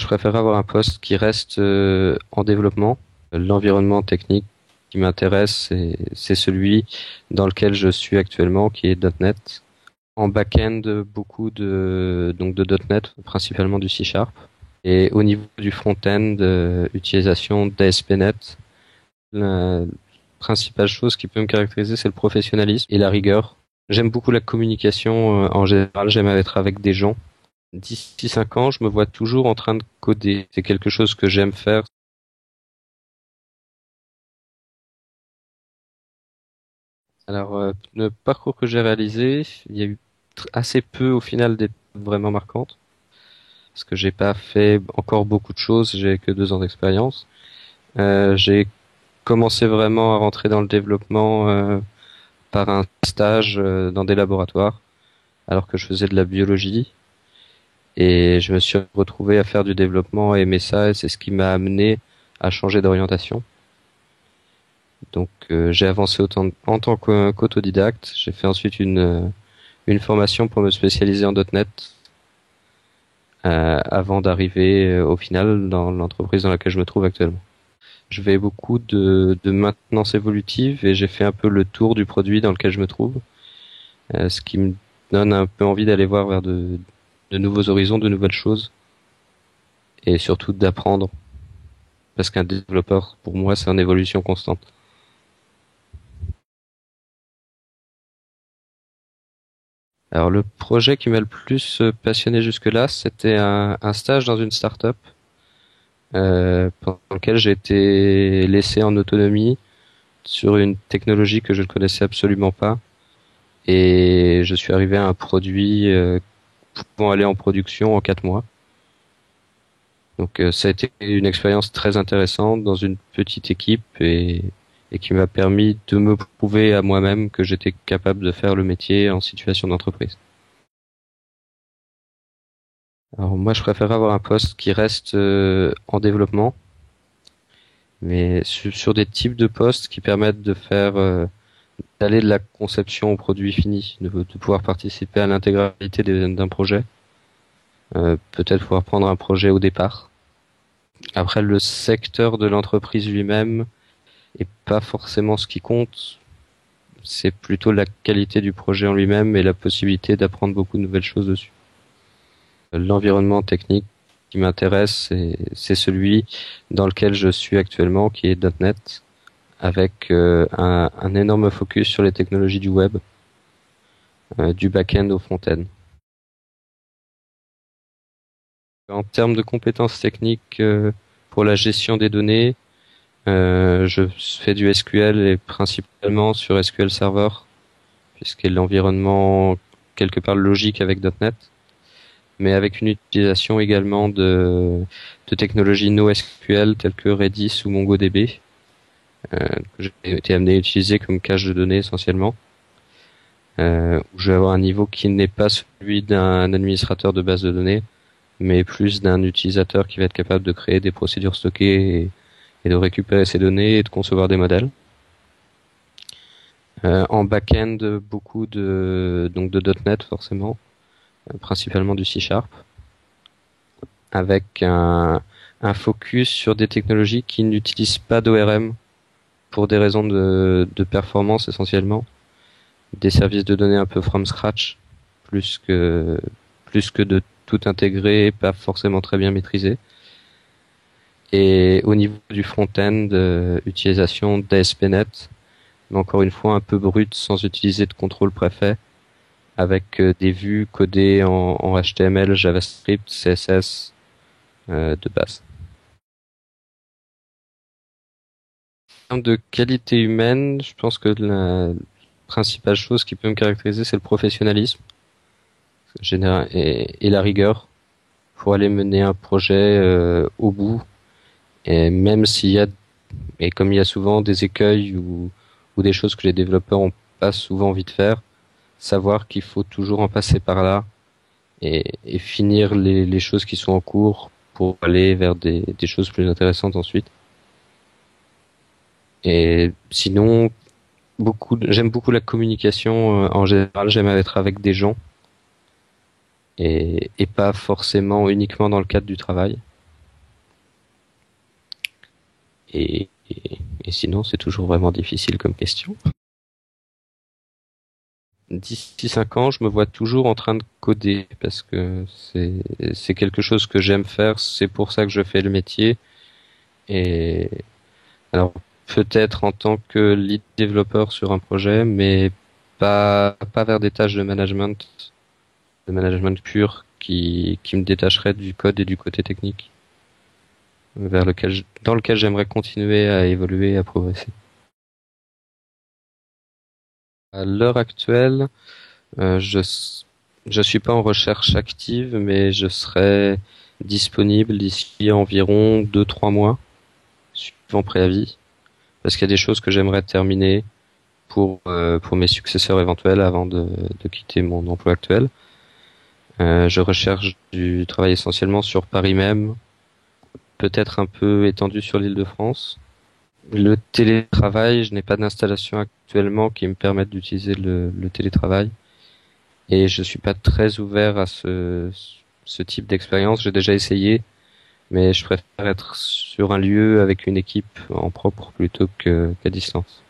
préfère avoir un poste qui reste en développement. L'environnement technique qui m'intéresse, c'est celui dans lequel je suis actuellement, qui est .NET. En back-end, beaucoup de .NET, principalement du C Sharp. Et au niveau du front-end, utilisation d'ASP.NET. La principale chose qui peut me caractériser, c'est le professionnalisme et la rigueur. J'aime beaucoup la communication en général, j'aime être avec des gens. D'ici 5 ans, je me vois toujours en train de coder. C'est quelque chose que j'aime faire. Alors, le parcours que j'ai réalisé, il y a eu assez peu au final d'étapes vraiment marquantes, parce que j'ai pas fait encore beaucoup de choses, j'ai que 2 ans d'expérience. J'ai commencé vraiment à rentrer dans le développement par un stage dans des laboratoires, alors que je faisais de la biologie. Et je me suis retrouvé à faire du développement, à aimer ça, et c'est ce qui m'a amené à changer d'orientation. Donc j'ai avancé en tant qu'autodidacte. J'ai fait ensuite une formation pour me spécialiser en .NET avant d'arriver au final dans l'entreprise dans laquelle je me trouve actuellement. Je fais beaucoup de maintenance évolutive et j'ai fait un peu le tour du produit dans lequel je me trouve, ce qui me donne un peu envie d'aller voir vers de nouveaux horizons, de nouvelles choses et surtout d'apprendre parce qu'un développeur, pour moi, c'est en évolution constante. Alors le projet qui m'a le plus passionné jusque-là, c'était un stage dans une start-up pendant lequel j'ai été laissé en autonomie sur une technologie que je ne connaissais absolument pas et je suis arrivé à un produit pouvant aller en production en 4 mois. Donc ça a été une expérience très intéressante dans une petite équipe et qui m'a permis de me prouver à moi-même que j'étais capable de faire le métier en situation d'entreprise. Alors moi, je préfère avoir un poste qui reste en développement, mais sur des types de postes qui permettent de faire d'aller de la conception au produit fini, de pouvoir participer à l'intégralité d'un projet, peut-être pouvoir prendre un projet au départ. Après, le secteur de l'entreprise lui-même est pas forcément ce qui compte, c'est plutôt la qualité du projet en lui-même et la possibilité d'apprendre beaucoup de nouvelles choses dessus. L'environnement technique qui m'intéresse, c'est celui dans lequel je suis actuellement, qui est .NET, avec un énorme focus sur les technologies du web, du back-end au front-end. En termes de compétences techniques pour la gestion des données, je fais du SQL et principalement sur SQL Server, puisqu'il est l'environnement quelque part logique avec .NET, mais avec une utilisation également de technologies NoSQL telles que Redis ou MongoDB, que j'ai été amené à utiliser comme cache de données essentiellement, où je vais avoir un niveau qui n'est pas celui d'un administrateur de base de données, mais plus d'un utilisateur qui va être capable de créer des procédures stockées et de récupérer ces données et de concevoir des modèles. En back-end, beaucoup de .NET forcément, principalement du C Sharp, avec un focus sur des technologies qui n'utilisent pas d'ORM pour des raisons de performance essentiellement, des services de données un peu from scratch, plus que de tout intégrer et pas forcément très bien maîtriser. Et au niveau du front-end, utilisation d'ASP.NET, mais encore une fois un peu brut sans utiliser de contrôle préfet, avec des vues codées en HTML, JavaScript, CSS de base. En termes de qualité humaine, je pense que la principale chose qui peut me caractériser, c'est le professionnalisme et la rigueur pour aller mener un projet au bout. Et même s'il y a, et comme il y a souvent des écueils ou des choses que les développeurs ont pas souvent envie de faire, savoir qu'il faut toujours en passer par là et finir les choses qui sont en cours pour aller vers des choses plus intéressantes ensuite. Et sinon, j'aime beaucoup la communication en général, j'aime être avec des gens et pas forcément uniquement dans le cadre du travail. Et sinon, c'est toujours vraiment difficile comme question. D'ici 5 ans, je me vois toujours en train de coder parce que c'est quelque chose que j'aime faire. C'est pour ça que je fais le métier. Et alors peut-être en tant que lead développeur sur un projet, mais pas vers des tâches de management pur qui me détacherait du code et du côté technique, dans lequel j'aimerais continuer à évoluer et à progresser. À l'heure actuelle, Euh, je je suis pas en recherche active, mais je serai disponible d'ici environ 2-3 mois, suivant préavis, parce qu'il y a des choses que j'aimerais terminer pour mes successeurs éventuels avant de quitter mon emploi actuel. Je recherche du travail essentiellement sur Paris même, peut-être un peu étendu sur l'Île-de-France. Le télétravail, je n'ai pas d'installation actuellement qui me permette d'utiliser le télétravail. Et je suis pas très ouvert à ce type d'expérience. J'ai déjà essayé, mais je préfère être sur un lieu avec une équipe en propre plutôt qu'à distance.